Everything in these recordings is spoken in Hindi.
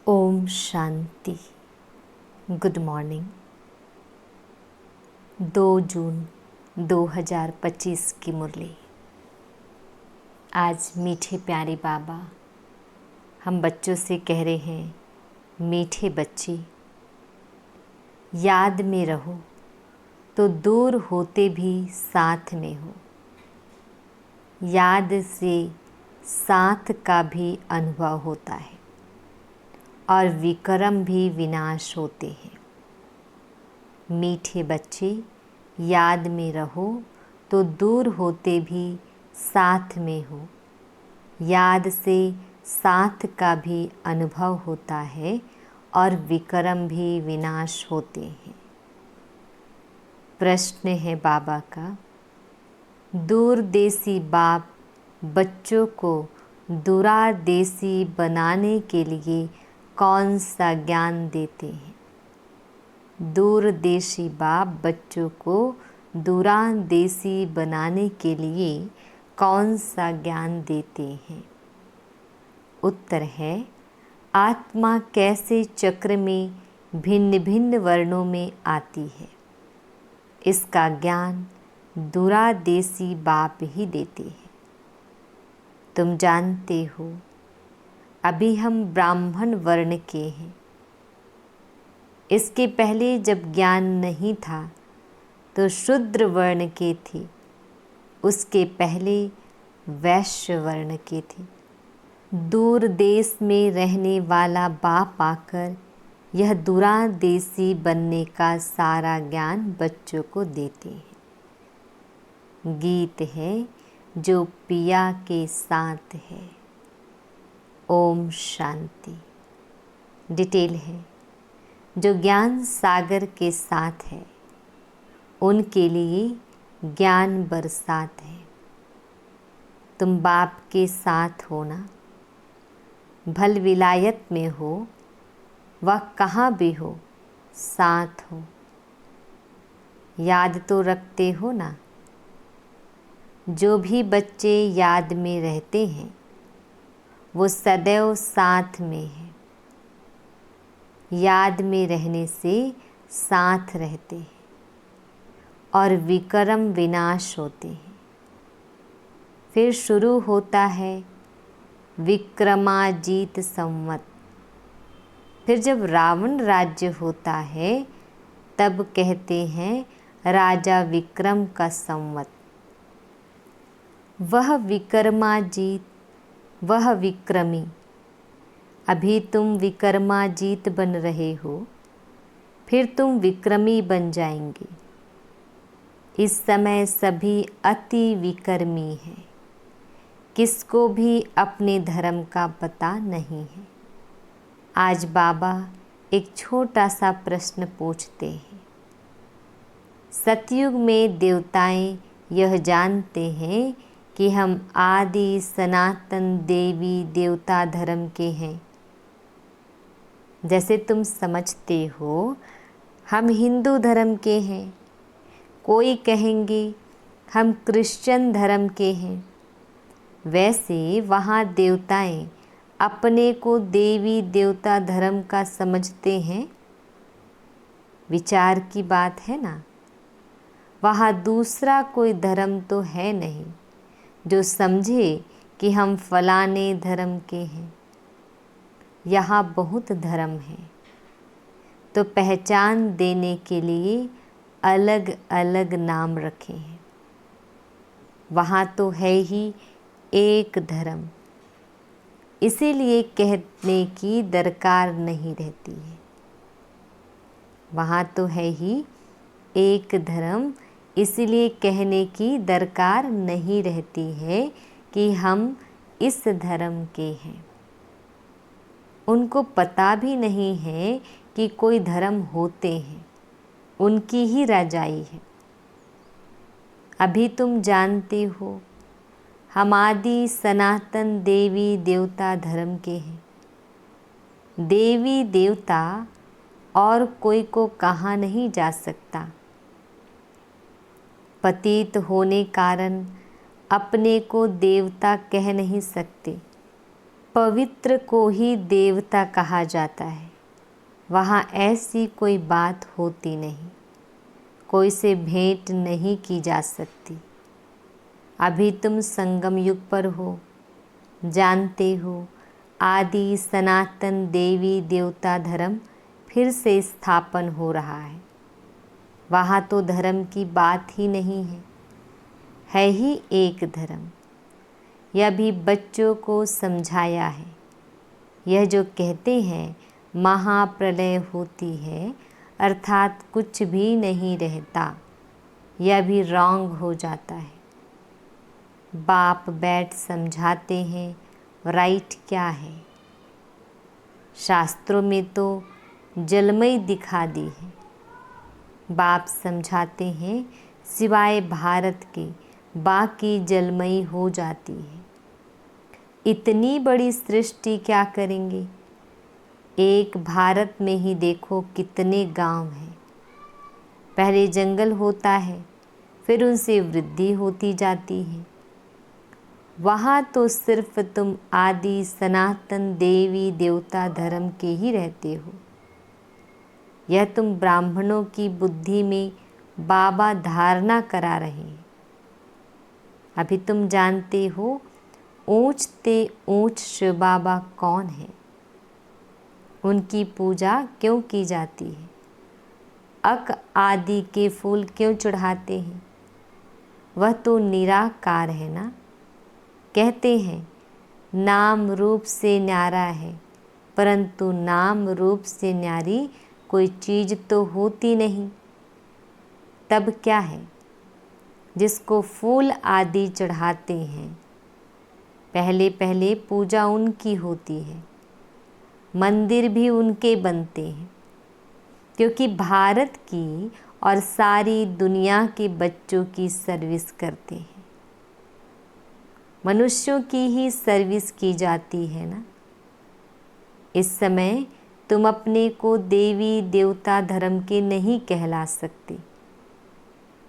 ओम शांति। Good morning. 2 जून 2025 की मुरली। आज मीठे प्यारे बाबा हम बच्चों से कह रहे हैं, मीठे बच्चे याद में रहो तो दूर होते भी साथ में हो। याद से साथ का भी अनुभव होता है और विक्रम भी विनाश होते हैं। मीठे बच्चे याद में रहो तो दूर होते भी साथ में हो। याद से साथ का भी अनुभव होता है और विक्रम भी विनाश होते हैं। प्रश्न है बाबा का, दूरदेशी बाप बच्चों को दूरादेशी बनाने के लिए कौन सा ज्ञान देते हैं? दूरदेशी बाप बच्चों को दूरादेशी बनाने के लिए कौन सा ज्ञान देते हैं? उत्तर है, आत्मा कैसे चक्र में भिन्न भिन्न वर्णों में आती है, इसका ज्ञान दूरादेशी बाप ही देते हैं। तुम जानते हो, अभी हम ब्राह्मण वर्ण के हैं। इसके पहले जब ज्ञान नहीं था तो शूद्र वर्ण के थे, उसके पहले वैश्य वर्ण के थे। दूर देश में रहने वाला बाप आकर यह दूरादेशी बनने का सारा ज्ञान बच्चों को देते हैं। गीत है जो पिया के साथ है। ओम शांति। डिटेल है, जो ज्ञान सागर के साथ है उनके लिए ज्ञान बरसात है। तुम बाप के साथ हो ना, भल विलायत में हो, वह कहाँ भी हो, साथ हो। याद तो रखते हो ना। जो भी बच्चे याद में रहते हैं वो सदैव साथ में है। याद में रहने से साथ रहते हैं और विक्रम विनाश होते हैं। फिर शुरू होता है विक्रमाजीत संवत। फिर जब रावण राज्य होता है तब कहते हैं राजा विक्रम का संवत। वह विक्रमाजीत, वह विक्रमी। अभी तुम विक्रमाजीत बन रहे हो, फिर तुम विक्रमी बन जाएंगे। इस समय सभी अति विक्रमी हैं। किसको भी अपने धर्म का पता नहीं है। आज बाबा एक छोटा सा प्रश्न पूछते हैं। सतयुग में देवताएं यह जानते हैं कि हम आदि सनातन देवी देवता धर्म के हैं। जैसे तुम समझते हो हम हिंदू धर्म के हैं, कोई कहेंगे हम क्रिश्चियन धर्म के हैं, वैसे वहाँ देवताएं अपने को देवी देवता धर्म का समझते हैं। विचार की बात है ना। वहाँ दूसरा कोई धर्म तो है नहीं जो समझे कि हम फलाने धर्म के हैं। यहाँ बहुत धर्म है, तो पहचान देने के लिए अलग अलग नाम रखे हैं। वहाँ तो है ही एक धर्म, इसीलिए कहने की दरकार नहीं रहती है। वहाँ तो है ही एक धर्म, इसलिए कहने की दरकार नहीं रहती है कि हम इस धर्म के हैं। उनको पता भी नहीं है कि कोई धर्म होते हैं, उनकी ही रजाई है। अभी तुम जानते हो हम आदि सनातन देवी देवता धर्म के हैं। देवी देवता और कोई को कहा नहीं जा सकता। पतित होने कारण अपने को देवता कह नहीं सकते। पवित्र को ही देवता कहा जाता है। वहाँ ऐसी कोई बात होती नहीं, कोई से भेंट नहीं की जा सकती। अभी तुम संगम युग पर हो, जानते हो आदि सनातन देवी देवता धर्म फिर से स्थापन हो रहा है। वहाँ तो धर्म की बात ही नहीं है ही एक धर्म। यह भी बच्चों को समझाया है। यह जो कहते हैं महाप्रलय होती है अर्थात कुछ भी नहीं रहता, यह भी रॉन्ग हो जाता है। बाप बैठ समझाते हैं राइट क्या है। शास्त्रों में तो जलमई दिखा दी है। बाप समझाते हैं सिवाय भारत के बाकी जलमई हो जाती है। इतनी बड़ी सृष्टि क्या करेंगे? एक भारत में ही देखो कितने गांव हैं। पहले जंगल होता है, फिर उनसे वृद्धि होती जाती है। वहाँ तो सिर्फ तुम आदि सनातन देवी देवता धर्म के ही रहते हो। यह तुम ब्राह्मणों की बुद्धि में बाबा धारणा करा रहे हैं। अभी तुम जानते हो ऊंचते ऊंच शिव बाबा कौन है, उनकी पूजा क्यों की जाती है, अक आदि के फूल क्यों चढ़ाते हैं। वह तो निराकार है ना। कहते हैं नाम रूप से न्यारा है, परंतु नाम रूप से न्यारी कोई चीज़ तो होती नहीं। तब क्या है? जिसको फूल आदि चढ़ाते हैं, पहले पहले पूजा उनकी होती है, मंदिर भी उनके बनते हैं, क्योंकि भारत की और सारी दुनिया के बच्चों की सर्विस करते हैं। मनुष्यों की ही सर्विस की जाती है ना। इस समय तुम अपने को देवी देवता धर्म के नहीं कहला सकते।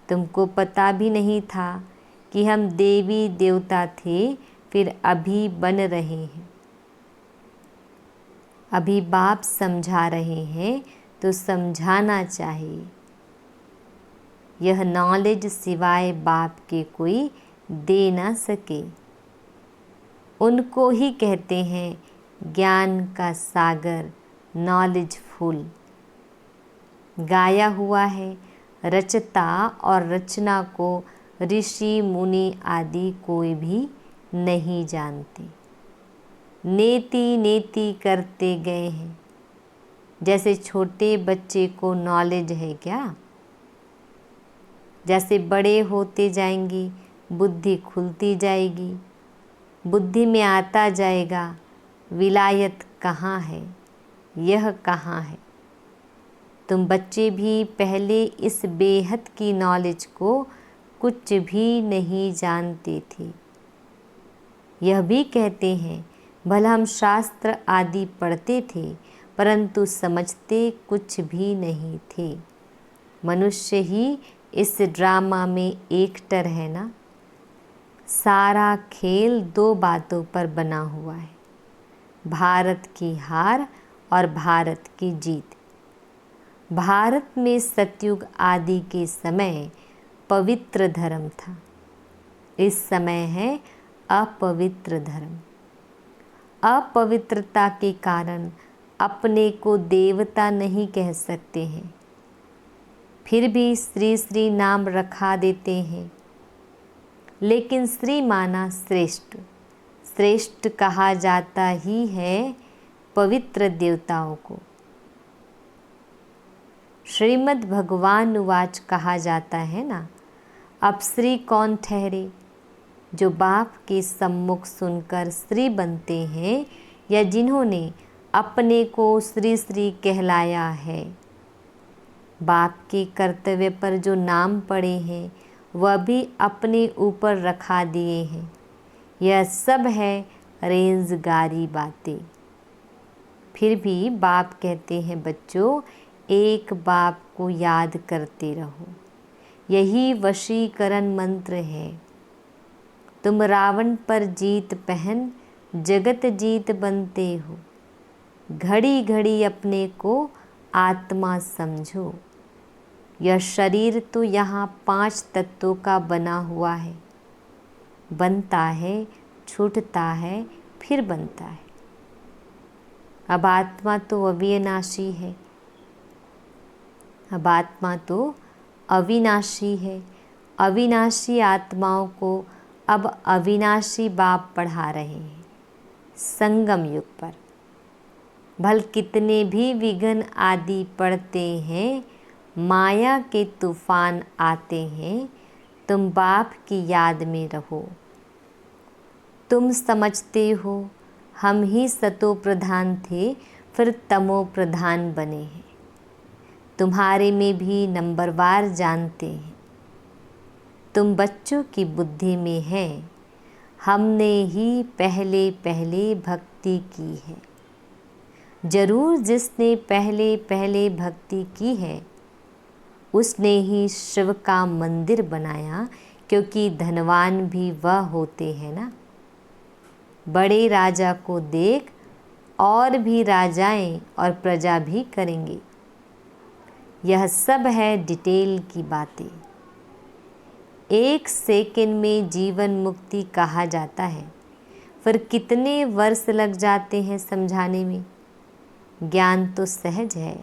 तुमको पता भी नहीं था कि हम देवी देवता थे, फिर अभी बन रहे हैं। अभी बाप समझा रहे हैं तो समझाना चाहिए। यह नॉलेज सिवाय बाप के कोई दे ना सके। उनको ही कहते हैं ज्ञान का सागर, नॉलेज फुल। गाया हुआ है रचता और रचना को ऋषि मुनि आदि कोई भी नहीं जानते। नेति नेति करते गए हैं। जैसे छोटे बच्चे को नॉलेज है क्या? जैसे बड़े होते जाएंगी बुद्धि खुलती जाएगी, बुद्धि में आता जाएगा विलायत कहाँ है, यह कहाँ है। तुम बच्चे भी पहले इस बेहद की नॉलेज को कुछ भी नहीं जानते थे। यह भी कहते हैं भला हम शास्त्र आदि पढ़ते थे, परंतु समझते कुछ भी नहीं थे। मनुष्य ही इस ड्रामा में एक्टर है ना। सारा खेल दो बातों पर बना हुआ है, भारत की हार और भारत की जीत। भारत में सतयुग आदि के समय पवित्र धर्म था, इस समय है अपवित्र धर्म। अपवित्रता के कारण अपने को देवता नहीं कह सकते हैं, फिर भी श्री श्री नाम रखा देते हैं। लेकिन श्री माना श्रेष्ठ, श्रेष्ठ कहा जाता ही है पवित्र देवताओं को। श्रीमद् भगवान उवाच कहा जाता है ना, अब श्री कौन ठहरे? जो बाप के सम्मुख सुनकर श्री बनते हैं या जिन्होंने अपने को श्री श्री कहलाया है। बाप के कर्तव्य पर जो नाम पड़े हैं वह भी अपने ऊपर रखा दिए हैं। यह सब है रेंजगारी बातें। फिर भी बाप कहते हैं बच्चों, एक बाप को याद करते रहो, यही वशीकरण मंत्र है। तुम रावण पर जीत पहन जगत जीत बनते हो। घड़ी घड़ी अपने को आत्मा समझो। यह शरीर तो यहाँ 5 तत्वों का बना हुआ है। बनता है, छूटता है, फिर बनता है। अब आत्मा तो अविनाशी है। अब आत्मा तो अविनाशी है। अविनाशी आत्माओं को अब अविनाशी बाप पढ़ा रहे हैं संगम युग पर। भल कितने भी विघ्न आदि पड़ते हैं, माया के तूफान आते हैं, तुम बाप की याद में रहो। तुम समझते हो हम ही सतो प्रधान थे, फिर तमो प्रधान बने हैं। तुम्हारे में भी नंबरवार जानते हैं। तुम बच्चों की बुद्धि में है, हमने ही पहले पहले भक्ति की है। जरूर जिसने पहले पहले भक्ति की है, उसने ही शिव का मंदिर बनाया, क्योंकि धनवान भी वह होते हैं ना। बड़े राजा को देख और भी राजाएं और प्रजा भी करेंगे। यह सब है डिटेल की बातें। 1 सेकंड में जीवन मुक्ति कहा जाता है, फिर कितने वर्ष लग जाते हैं समझाने में। ज्ञान तो सहज है,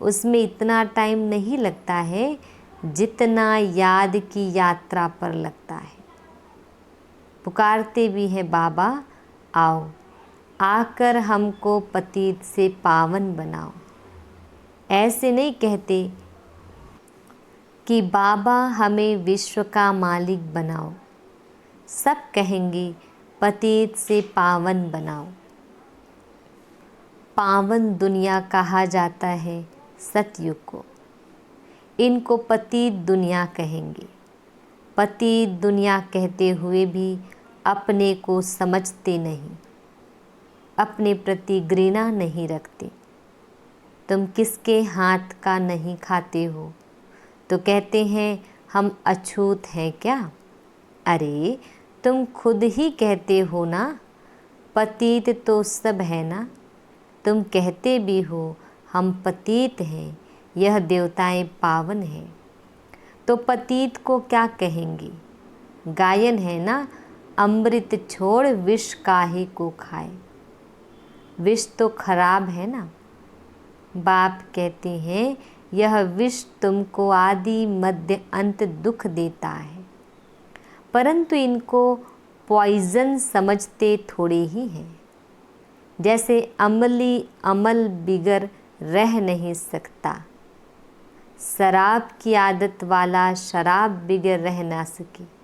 उसमें इतना टाइम नहीं लगता है जितना याद की यात्रा पर लगता है। पुकारते भी हैं बाबा आओ, आकर हमको पतित से पावन बनाओ। ऐसे नहीं कहते कि बाबा हमें विश्व का मालिक बनाओ। सब कहेंगे पतित से पावन बनाओ। पावन दुनिया कहा जाता है सतयुग को। इनको पतित दुनिया कहेंगे। पतित दुनिया कहते हुए भी अपने को समझते नहीं, अपने प्रति घृणा नहीं रखते। तुम किसके हाथ का नहीं खाते हो तो कहते हैं हम अछूत हैं क्या। अरे तुम खुद ही कहते हो ना, पतित तो सब है ना। तुम कहते भी हो हम पतित हैं, यह देवताएं पावन हैं, तो पतित को क्या कहेंगे। गायन है ना, अमृत छोड़ विष काहे को खाए। विष तो खराब है ना। बाप कहते हैं यह विष तुमको आदि मध्य अंत दुख देता है, परंतु इनको पॉइजन समझते थोड़े ही हैं। जैसे अमली अमल बिगर रह नहीं सकता, शराब की आदत वाला शराब बिगर रह ना सके।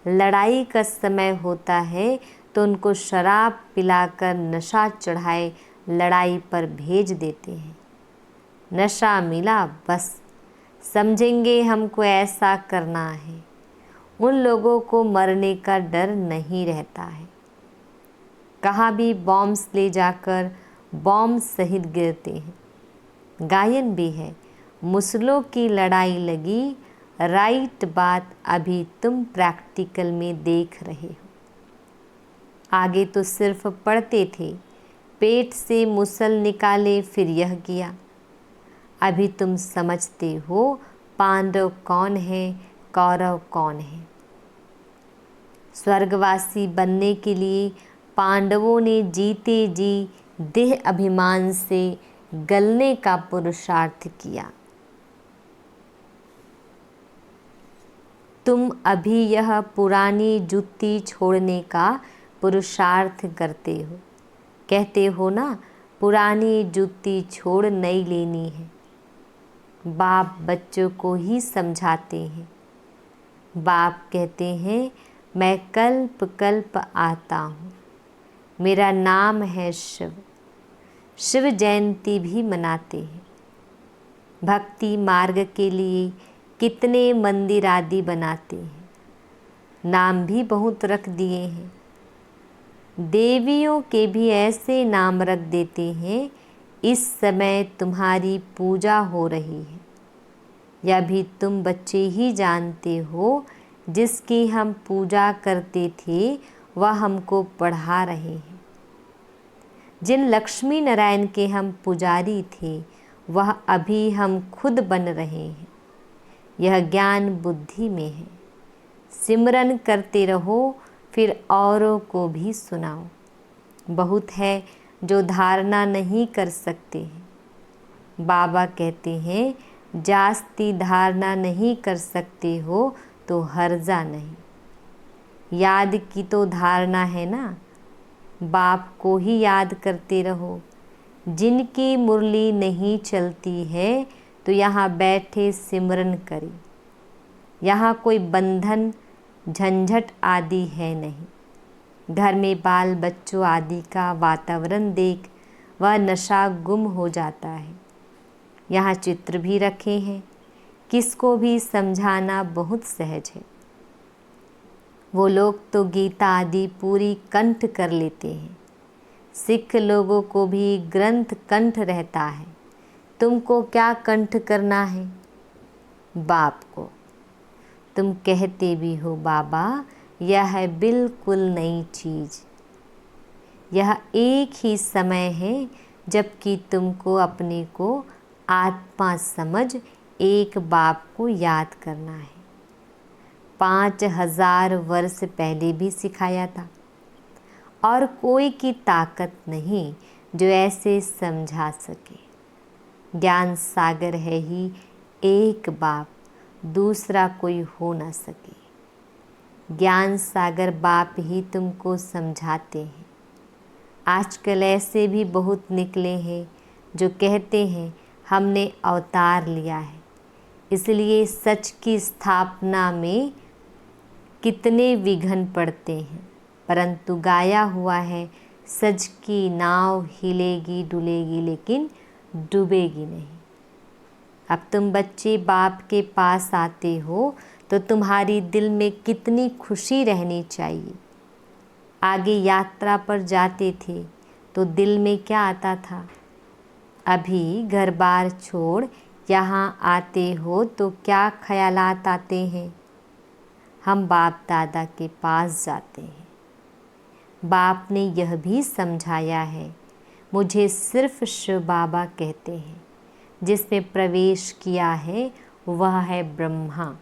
लड़ाई का समय होता है तो उनको शराब पिलाकर नशा चढ़ाए लड़ाई पर भेज देते हैं। नशा मिला बस समझेंगे हमको ऐसा करना है। उन लोगों को मरने का डर नहीं रहता है। कहाँ भी बॉम्ब्स ले जाकर बॉम्ब सहित गिरते हैं। गायन भी है, मुसलों की लड़ाई लगी, राइट बात अभी तुम प्रैक्टिकल में देख रहे हो। आगे तो सिर्फ पढ़ते थे, पेट से मुसल निकाले फिर यह किया। अभी तुम समझते हो पांडव कौन है, कौरव कौन है। स्वर्गवासी बनने के लिए पांडवों ने जीते जी देह अभिमान से गलने का पुरुषार्थ किया। तुम अभी यह पुरानी जुत्ती छोड़ने का पुरुषार्थ करते हो। कहते हो ना पुरानी जुत्ती छोड़ नई लेनी है। बाप बच्चों को ही समझाते हैं। बाप कहते हैं मैं कल्प कल्प आता हूँ, मेरा नाम है शिव। शिव जयंती भी मनाते हैं। भक्ति मार्ग के लिए कितने मंदिर आदि बनाते हैं, नाम भी बहुत रख दिए हैं। देवियों के भी ऐसे नाम रख देते हैं, इस समय तुम्हारी पूजा हो रही है। यह भी तुम बच्चे ही जानते हो, जिसकी हम पूजा करते थे वह हमको पढ़ा रहे हैं। जिन लक्ष्मी नारायण के हम पुजारी थे वह अभी हम खुद बन रहे हैं। यह ज्ञान बुद्धि में है। सिमरन करते रहो, फिर औरों को भी सुनाओ। बहुत है जो धारणा नहीं कर सकते हैं। बाबा कहते हैं, जास्ती धारणा नहीं कर सकते हो तो हर्जा नहीं। याद की तो धारणा है ना। बाप को ही याद करते रहो। जिनकी मुरली नहीं चलती है तो यहाँ बैठे सिमरन करें। यहाँ कोई बंधन झंझट आदि है नहीं। घर में बाल बच्चों आदि का वातावरण देख वह नशा गुम हो जाता है। यहाँ चित्र भी रखे हैं। किसको भी समझाना बहुत सहज है। वो लोग तो गीता आदि पूरी कंठ कर लेते हैं। सिख लोगों को भी ग्रंथ कंठ रहता है। तुमको क्या कंठ करना है? बाप को। तुम कहते भी हो बाबा यह है बिल्कुल नई चीज़। यह एक ही समय है जबकि तुमको अपने को आत्मा समझ एक बाप को याद करना है। 5000 वर्ष पहले भी सिखाया था और कोई की ताकत नहीं जो ऐसे समझा सके। ज्ञान सागर है ही एक बाप, दूसरा कोई हो ना सके। ज्ञान सागर बाप ही तुमको समझाते हैं। आजकल ऐसे भी बहुत निकले हैं जो कहते हैं हमने अवतार लिया है, इसलिए सच की स्थापना में कितने विघ्न पड़ते हैं। परंतु गाया हुआ है, सच की नाव हिलेगी डुलेगी लेकिन डूबेगी नहीं। अब तुम बच्चे बाप के पास आते हो तो तुम्हारी दिल में कितनी खुशी रहनी चाहिए। आगे यात्रा पर जाते थे तो दिल में क्या आता था? अभी घर बार छोड़ यहाँ आते हो तो क्या ख्यालात आते हैं? हम बाप दादा के पास जाते हैं। बाप ने यह भी समझाया है, मुझे सिर्फ शिव बाबा कहते हैं। जिसमें प्रवेश किया है वह है ब्रह्मा।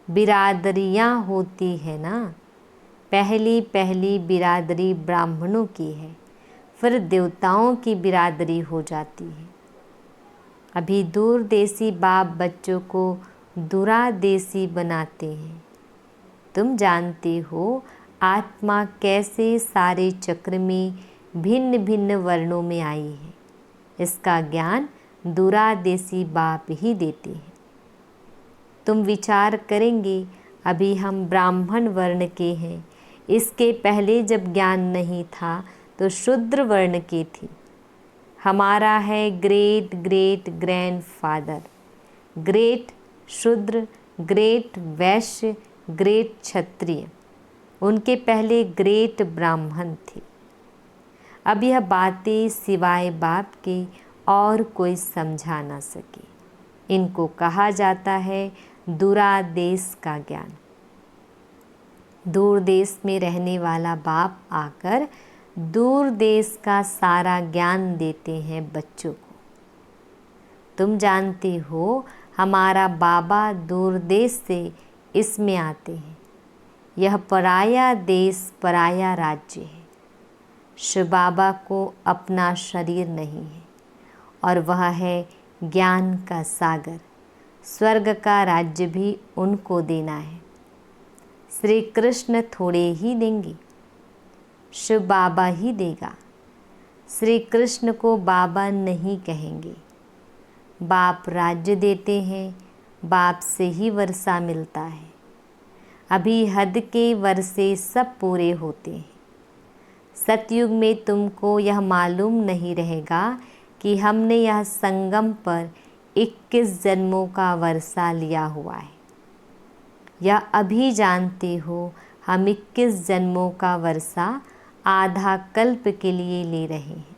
बिरादरियाँ होती है ना। पहली पहली बिरादरी ब्राह्मणों की है, फिर देवताओं की बिरादरी हो जाती है। अभी दूरदेशी बाप बच्चों को दुरादेशी बनाते हैं। तुम जानते हो आत्मा कैसे सारे चक्र में भिन्न भिन्न वर्णों में आई है। इसका ज्ञान दुरादेशी बाप ही देते हैं। तुम विचार करेंगे अभी हम ब्राह्मण वर्ण के हैं। इसके पहले जब ज्ञान नहीं था तो शूद्र वर्ण के थे। हमारा है great great grand father, great शूद्र, ग्रेट वैश्य, ग्रेट क्षत्रिय। उनके पहले ग्रेट ब्राह्मण थे। अब यह बातें सिवाय बाप के और कोई समझा ना सके। इनको कहा जाता है दूरादेश का ज्ञान। दूर देश में रहने वाला बाप आकर दूर देश का सारा ज्ञान देते हैं बच्चों को। तुम जानते हो हमारा बाबा दूर देश से इसमें आते हैं। यह पराया देश पराया राज्य है। शिव बाबा को अपना शरीर नहीं है और वह है ज्ञान का सागर। स्वर्ग का राज्य भी उनको देना है। श्री कृष्ण थोड़े ही देंगे, शिव बाबा ही देगा। श्री कृष्ण को बाबा नहीं कहेंगे। बाप राज्य देते हैं, बाप से ही वर्षा मिलता है। अभी हद के वर्षे सब पूरे होते हैं। सतयुग में तुमको यह मालूम नहीं रहेगा कि हमने यह संगम पर 21 जन्मों का वर्षा लिया हुआ है। यह अभी जानते हो हम 21 जन्मों का वर्षा आधा कल्प के लिए ले रहे हैं।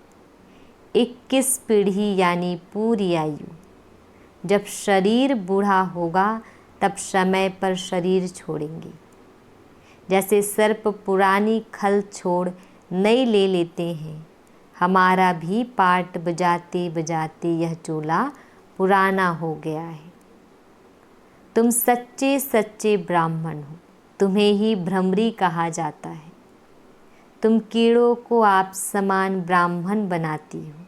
21 पीढ़ी यानी पूरी आयु। जब शरीर बूढ़ा होगा तब समय पर शरीर छोड़ेंगे। जैसे सर्प पुरानी खल छोड़ नई ले लेते हैं, हमारा भी पाट बजाते बजाते यह चोला पुराना हो गया है। तुम सच्चे सच्चे ब्राह्मण हो, तुम्हें ही भ्रमरी कहा जाता है। तुम कीड़ों को आप समान ब्राह्मण बनाती हो।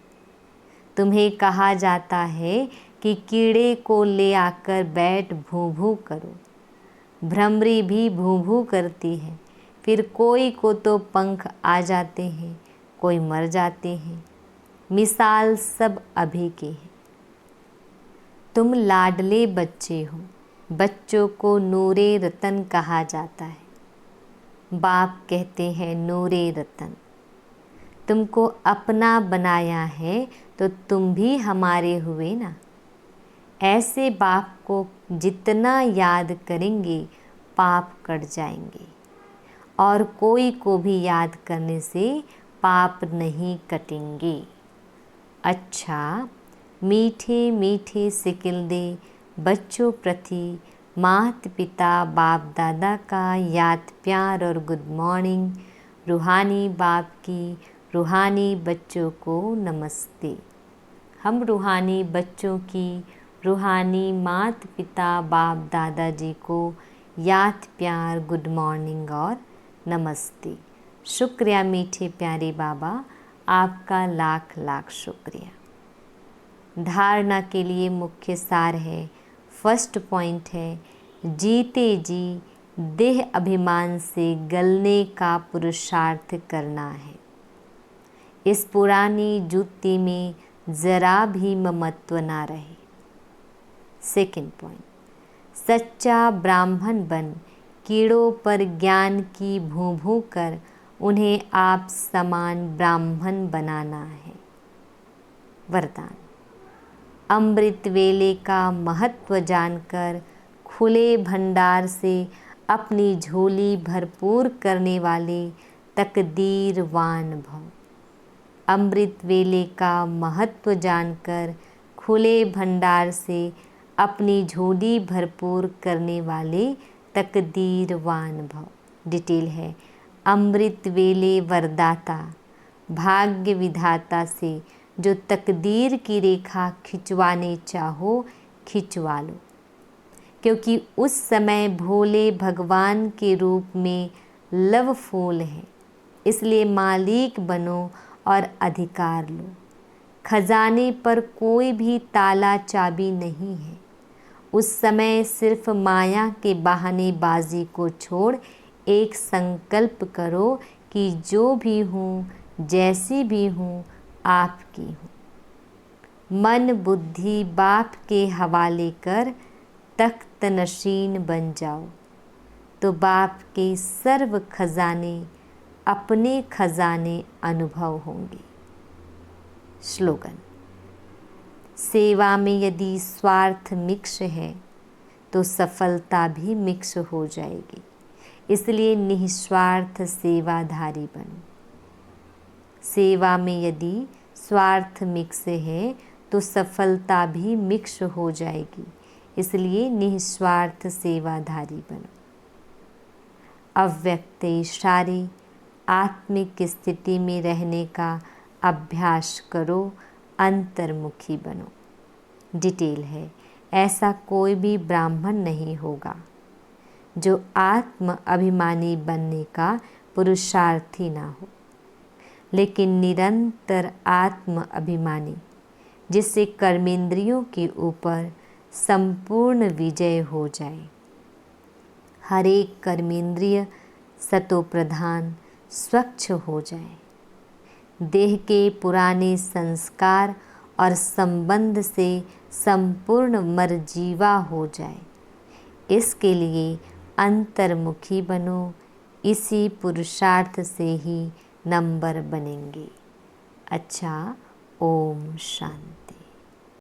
तुम्हें कहा जाता है कि कीड़े को ले आकर बैठ भू भू करो। भ्रमरी भी भू भू करती है, फिर कोई को तो पंख आ जाते हैं, कोई मर जाते हैं। मिसाल सब अभी के हैं। तुम लाडले बच्चे हो, बच्चों को नूरे रतन कहा जाता है। बाप कहते हैं नूरे रतन, तुमको अपना बनाया है तो तुम भी हमारे हुए ना। ऐसे बाप को जितना याद करेंगे पाप कट जाएंगे, और कोई को भी याद करने से पाप नहीं कटेंगे। अच्छा, मीठे मीठे सिकिल दे बच्चों प्रति माता पिता बाप दादा का याद प्यार और गुड मॉर्निंग। रूहानी बाप की रूहानी बच्चों को नमस्ते। हम रूहानी बच्चों की रूहानी माता पिता बाप दादाजी को याद प्यार गुड मॉर्निंग और नमस्ते। शुक्रिया मीठे प्यारे बाबा, आपका लाख लाख शुक्रिया। धारणा के लिए मुख्य सार है, फर्स्ट पॉइंट है, जीते जी देह अभिमान से गलने का पुरुषार्थ करना है। इस पुरानी जूती में ज़रा भी ममत्व ना रहे। सेकंड पॉइंट, सच्चा ब्राह्मण बन कीड़ों पर ज्ञान की भूं भूं कर उन्हें आप समान ब्राह्मण बनाना है। वरदान, अमृत वेले का महत्व जानकर खुले भंडार से अपनी झोली भरपूर करने वाले तकदीरवान भव। अमृत वेले का महत्व जानकर खुले भंडार से अपनी झोली भरपूर करने वाले तकदीरवान भव। डिटेल है, अमृत वेले वरदाता भाग्य विधाता से जो तकदीर की रेखा खिंचवाने चाहो खिंचवा लो, क्योंकि उस समय भोले भगवान के रूप में लव फूल है। इसलिए मालिक बनो और अधिकार लो। खजाने पर कोई भी ताला चाबी नहीं है। उस समय सिर्फ माया के बहानेबाजी को छोड़ एक संकल्प करो कि जो भी हूँ, जैसी भी हूँ, आपकी हूँ। मन बुद्धि बाप के हवाले कर तख्त नशीन बन जाओ, तो बाप के सर्व खजाने अपने खजाने अनुभव होंगे। स्लोगन, सेवा में यदि स्वार्थ मिक्स है तो सफलता भी मिक्स हो जाएगी। इसलिए निस्वार्थ सेवाधारी बनो। सेवा में यदि स्वार्थ मिक्स है तो सफलता भी मिक्स हो जाएगी। इसलिए निस्वार्थ सेवाधारी बनो। अव्यक्त इशारे आत्मिक स्थिति में रहने का अभ्यास करो, अंतर्मुखी बनो। डिटेल है, ऐसा कोई भी ब्राह्मण नहीं होगा जो आत्म अभिमानी बनने का पुरुषार्थी ना हो, लेकिन निरंतर आत्म अभिमानी जिससे कर्मेंद्रियों के ऊपर संपूर्ण विजय हो जाए। हर एक कर्मेंद्रिय सतोप्रधान स्वच्छ हो जाए। देह के पुराने संस्कार और संबंध से संपूर्ण मरजीवा हो जाए। इसके लिए अंतर्मुखी बनो। इसी पुरुषार्थ से ही नंबर बनेंगे। अच्छा, ओम शांति।